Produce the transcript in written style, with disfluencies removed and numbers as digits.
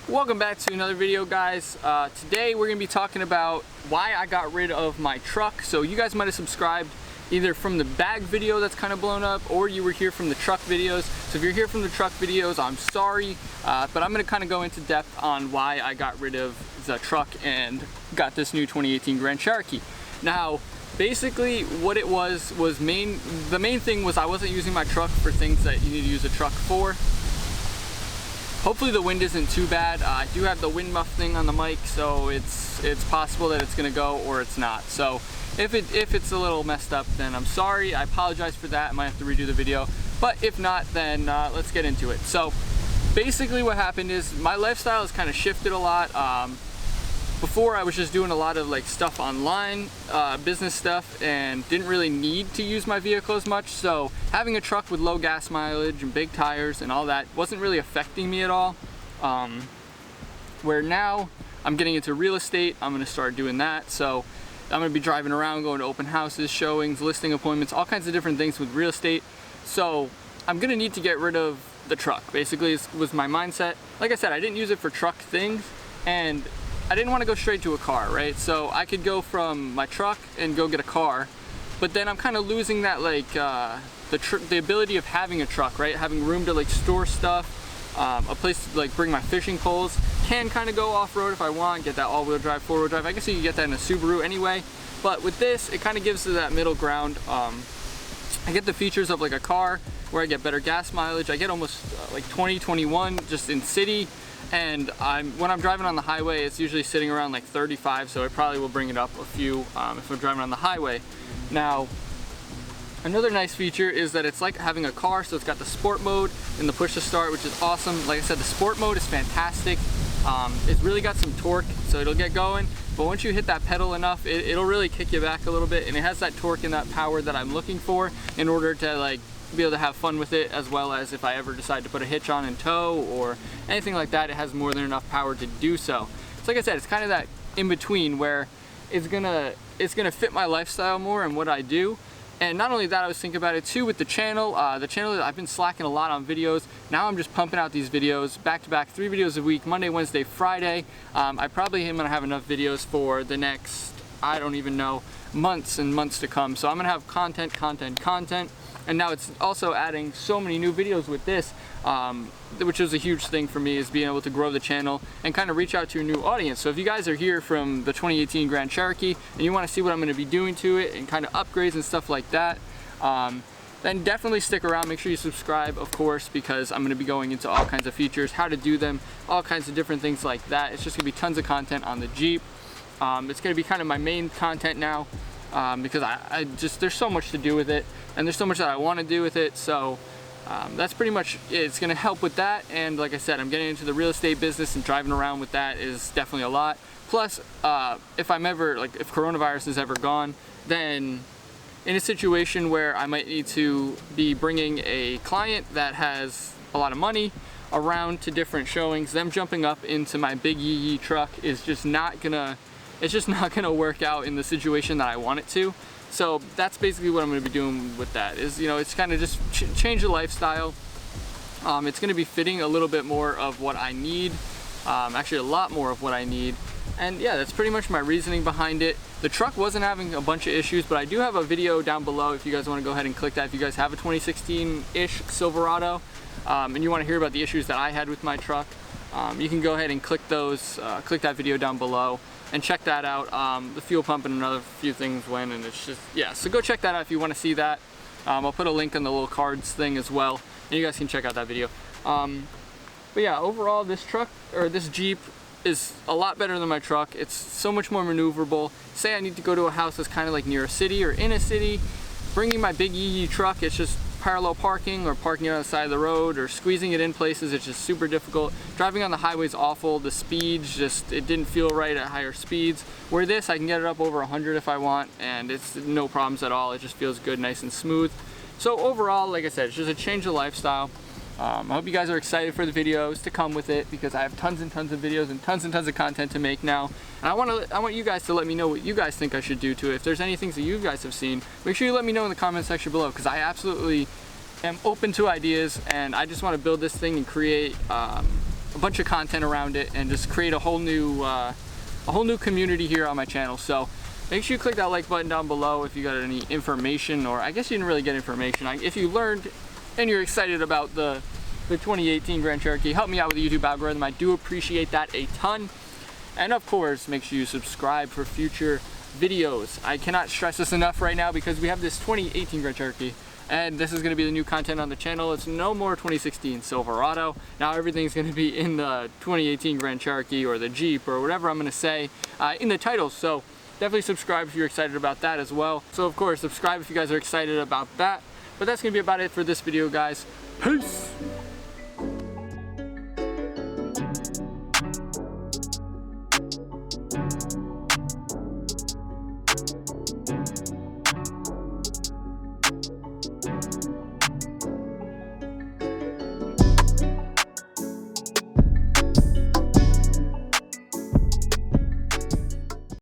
Welcome back to another video, guys. Today we're going to be talking about why I got rid of my truck. So you guys might have subscribed either from the bag video that's kind of blown up, or you were here from the truck videos. So if you're here from the truck videos, I'm sorry, but I'm going to kind of go into depth on why I got rid of the truck and got this new 2018 Grand Cherokee. Now, basically what it was the main thing was I wasn't using my truck for things that you need to use a truck for. Hopefully the wind isn't too bad. I do have the wind muff thing on the mic, so it's possible that it's gonna go or it's not. So if it's a little messed up, then I'm sorry. I apologize for that. I might have to redo the video. But if not, then let's get into it. So basically what happened is my lifestyle has kind of shifted a lot. Before I was just doing a lot of like stuff online, business stuff, and didn't really need to use my vehicle as much. So having a truck with low gas mileage and big tires and all that wasn't really affecting me at all. Where now I'm getting into real estate, I'm gonna start doing that. So I'm gonna be driving around, going to open houses, showings, listing appointments, all kinds of different things with real estate. So I'm gonna need to get rid of the truck. Basically, was my mindset. Like I said, I didn't use it for truck things, and I didn't want to go straight to a car, right? So I could go from my truck and go get a car, but then I'm kind of losing that like the ability of having a truck, right? Having room to like store stuff, a place to like bring my fishing poles. Can kind of go off-road if I want, get that all-wheel drive, four-wheel drive. I guess you can get that in a Subaru anyway, but with this, it kind of gives that middle ground. I get the features of like a car where I get better gas mileage. I get almost like 20, 21 just in city. And when I'm driving on the highway, it's usually sitting around like 35, so I probably will bring it up a few if I'm driving on the highway. Now, another nice feature is that it's like having a car, so it's got the sport mode and the push to start, which is awesome. Like I said, the sport mode is fantastic. It's really got some torque, so it'll get going, but once you hit that pedal enough, it'll really kick you back a little bit, and it has that torque and that power that I'm looking for in order to like be able to have fun with it, as well as if I ever decide to put a hitch on and tow or anything like that, it has more than enough power to do so. So like I said, it's kind of that in between where it's gonna fit my lifestyle more and what I do. And not only that, I was thinking about it too with the channel. I've been slacking a lot on videos. Now I'm just pumping out these videos back to back, 3 videos a week, Monday, Wednesday, Friday. I probably am gonna have enough videos for the next, I don't even know, months and months to come. So I'm gonna have content. And now it's also adding so many new videos with this, which is a huge thing for me, is being able to grow the channel and kind of reach out to a new audience. So if you guys are here from the 2018 Grand Cherokee and you want to see what I'm going to be doing to it and kind of upgrades and stuff like that, then definitely stick around. Make sure you subscribe, of course, because I'm going to be going into all kinds of features, how to do them, all kinds of different things like that. It's just going to be tons of content on the Jeep. It's going to be kind of my main content now. Because there's so much to do with it, and there's so much that I want to do with it. So that's pretty much it. It's going to help with that. And like I said, I'm getting into the real estate business, and driving around with that is definitely a lot. Plus, if coronavirus is ever gone, then in a situation where I might need to be bringing a client that has a lot of money around to different showings, them jumping up into my big yee truck is just not gonna work out in the situation that I want it to. So that's basically what I'm going to be doing with that, is, you know, it's kind of just change the lifestyle. It's going to be fitting a little bit more of what I need, actually a lot more of what I need. And yeah, that's pretty much my reasoning behind it. The truck wasn't having a bunch of issues, but I do have a video down below if you guys want to go ahead and click that. If you guys have a 2016-ish Silverado and you want to hear about the issues that I had with my truck, you can go ahead and click that video down below and check that out. The fuel pump and another few things went, and it's just, yeah, so go check that out if you want to see that. I'll put a link on the little cards thing as well, and you guys can check out that video. But yeah, overall this Jeep is a lot better than my truck. It's so much more maneuverable. Say I need to go to a house that's kind of like near a city or in a city, bringing my big yee truck, it's just parallel parking or parking it on the side of the road or squeezing it in places. It's just super difficult. Driving on the highway is awful. The speeds it didn't feel right at higher speeds. Where this, I can get it up over 100 if I want, and it's no problems at all. It just feels good, nice and smooth. So overall, like I said, it's just a change of lifestyle. I hope you guys are excited for the videos to come with it, because I have tons and tons of videos and tons of content to make now. And I want you guys to let me know what you guys think I should do to it. If there's any things that you guys have seen, make sure you let me know in the comment section below, because I absolutely am open to ideas, and I just want to build this thing and create a bunch of content around it and just create a whole new community here on my channel. So make sure you click that like button down below if you got any information, or I guess you didn't really get information. If you learned and you're excited about the 2018 Grand Cherokee, help me out with the YouTube algorithm. I do appreciate that a ton. And of course, make sure you subscribe for future videos. I cannot stress this enough right now because we have this 2018 Grand Cherokee, and this is going to be the new content on the channel. It's no more 2016 Silverado. Now everything's going to be in the 2018 Grand Cherokee or the Jeep or whatever I'm going to say in the title. So definitely subscribe if you're excited about that as well. So of course, subscribe if you guys are excited about that. But that's going to be about it for this video, guys. Peace!